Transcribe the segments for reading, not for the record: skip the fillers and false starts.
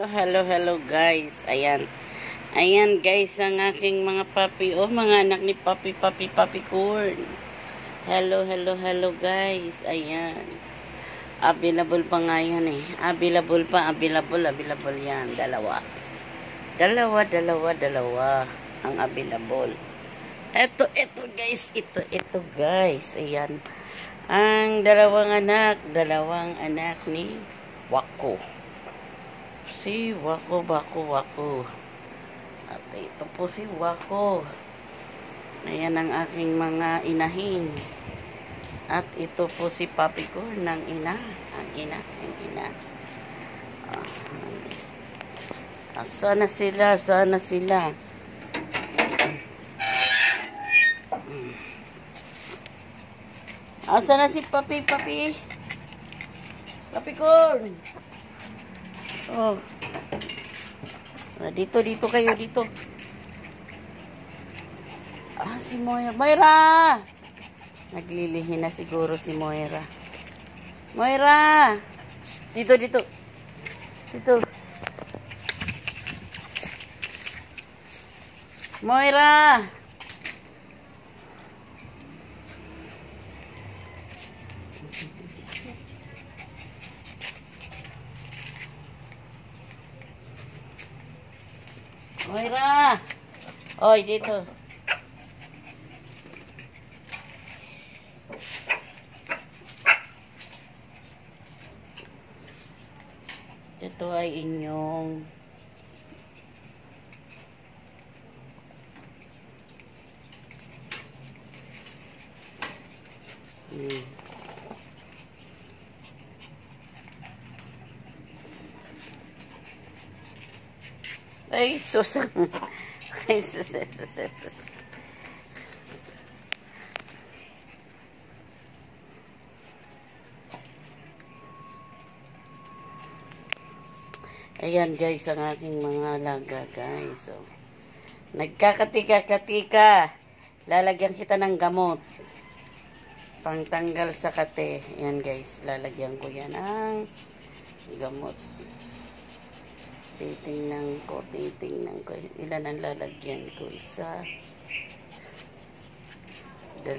Hello guys. Ayan guys ang aking mga papi. Oh, mga anak ni Papi Corn. Hello guys. Ayan. Available pa nga yan eh. Available yan. Dalawa ang available. Ito guys. Ito guys. Ayan. Ang dalawang anak ni Wako. Si Wako. At ito po si Wako. Ayan ang aking mga inahin. At ito po si Papi ko ng ina. Ang ina. Sana sila. Asa na si Papi Corn. Oh. Dito kayo. Si Moira. Naglilihi na siguro si Moira. Dito. Moira. Oy, dito. Ito ay inyong Ay, sus. Ayan guys, ang aking mga alaga guys. So, nagkakatika-katika. Lalagyan kita ng gamot. Pangtanggal sa kate. Ayan guys, lalagyan ko yan ang gamot. Titingnan ko. Ilan ang lalagyan ko? 1, 2,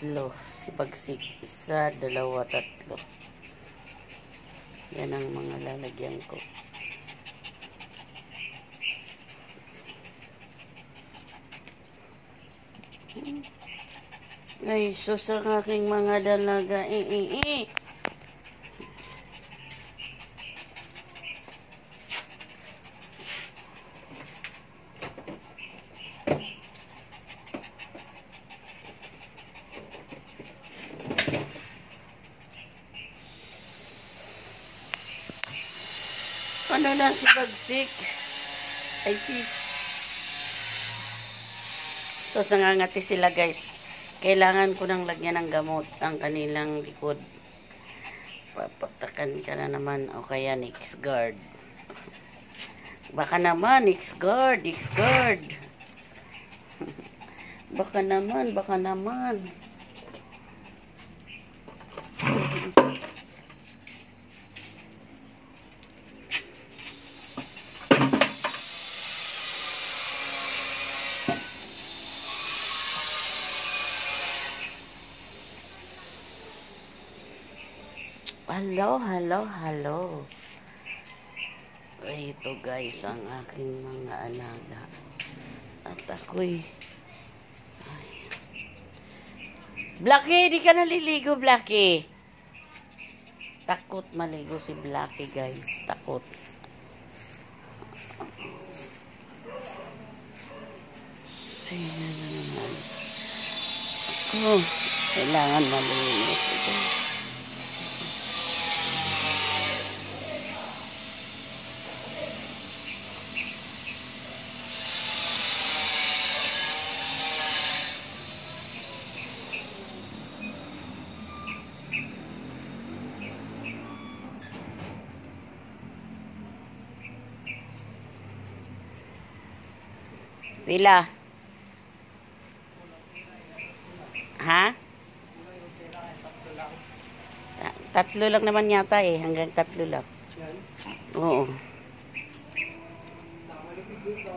3. Sipagsik. 1, 2, 3. Yan ang mga lalagyan ko. Ay, sus ang aking mga dalaga. Ano na si Bagsik? Ay, Sos, nangangati sila guys. Kailangan ko nang lagyan ng gamot ang kanilang likod. Papatakan ka na naman. O kaya X-Guard. Baka naman, X-Guard. Baka naman. Hello. Ito guys ang aking mga alaga. At ako'y Blackie, di ka naliligo, Blackie. Takot maligo si Blackie guys. Takot. Sino na naman? Kailangan malinis ito. Pila? Ha? Tatlo lang naman yata eh. Hanggang 3 lang. Yan. Oo. Manipis dito.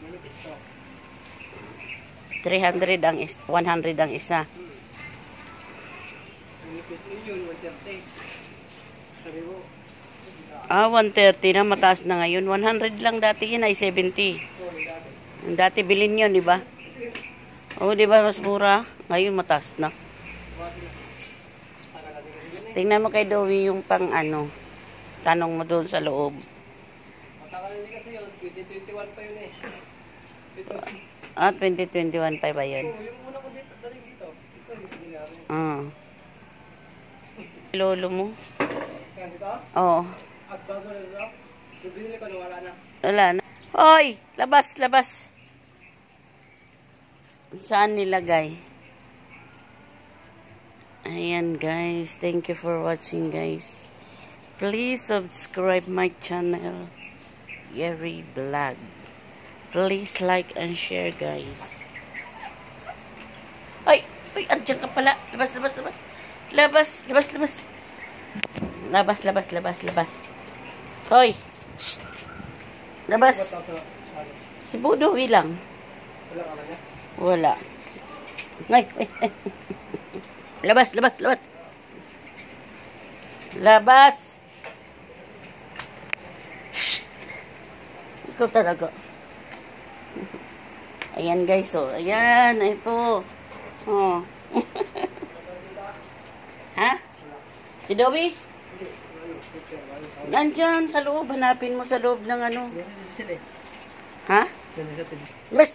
Manipis to. 100 ang isa. Manipis yun, 130. Sabi mo, 130 na. Mataas na ngayon. 100 lang dati yun ay 70. oh, may dati. Yung dati bilhin yun, di ba? Oo, di ba? Mas mura. Ngayon mataas na. Tagal natin kasi yun eh. Tingnan mo kay Dowie yung pang ano. Tanong mo doon sa loob. Matagal natin kasi yun, 2021 pa yun eh. Ito. 2021 pa ba yun? Oh, yung una ko dito, dating dito. Ito, yung ginagawa. Lolo mo? Saan dito? Oo. At bago na dito, yung binili ko nawala na. Wala na. Hoy! Labas, labas. Saan nilagay? Ayan guys. Thank you for watching guys. Please subscribe my channel. Yeri Vlog. Please like and share guys. Ay! Uy! Andiyan ka pala. Labas, labas, labas. Labas, labas, labas. Labas, labas, labas, labas. Hoy! Shh! Labas. Ba't ako sa sali? Si Budowi lang. Wala ka ba niya? Wala. Ay, ay, ay. Labas, labas, labas. Labas. Shh. Ikaw talaga. Ayan guys, oh. Ayan, ito. Oh. Ha? Si Dobby? Hindi. Picture. Nandyan sa loob. Hanapin mo sa loob ng ano. Yan sa sila eh. Ha? Yan sa sila. Bas.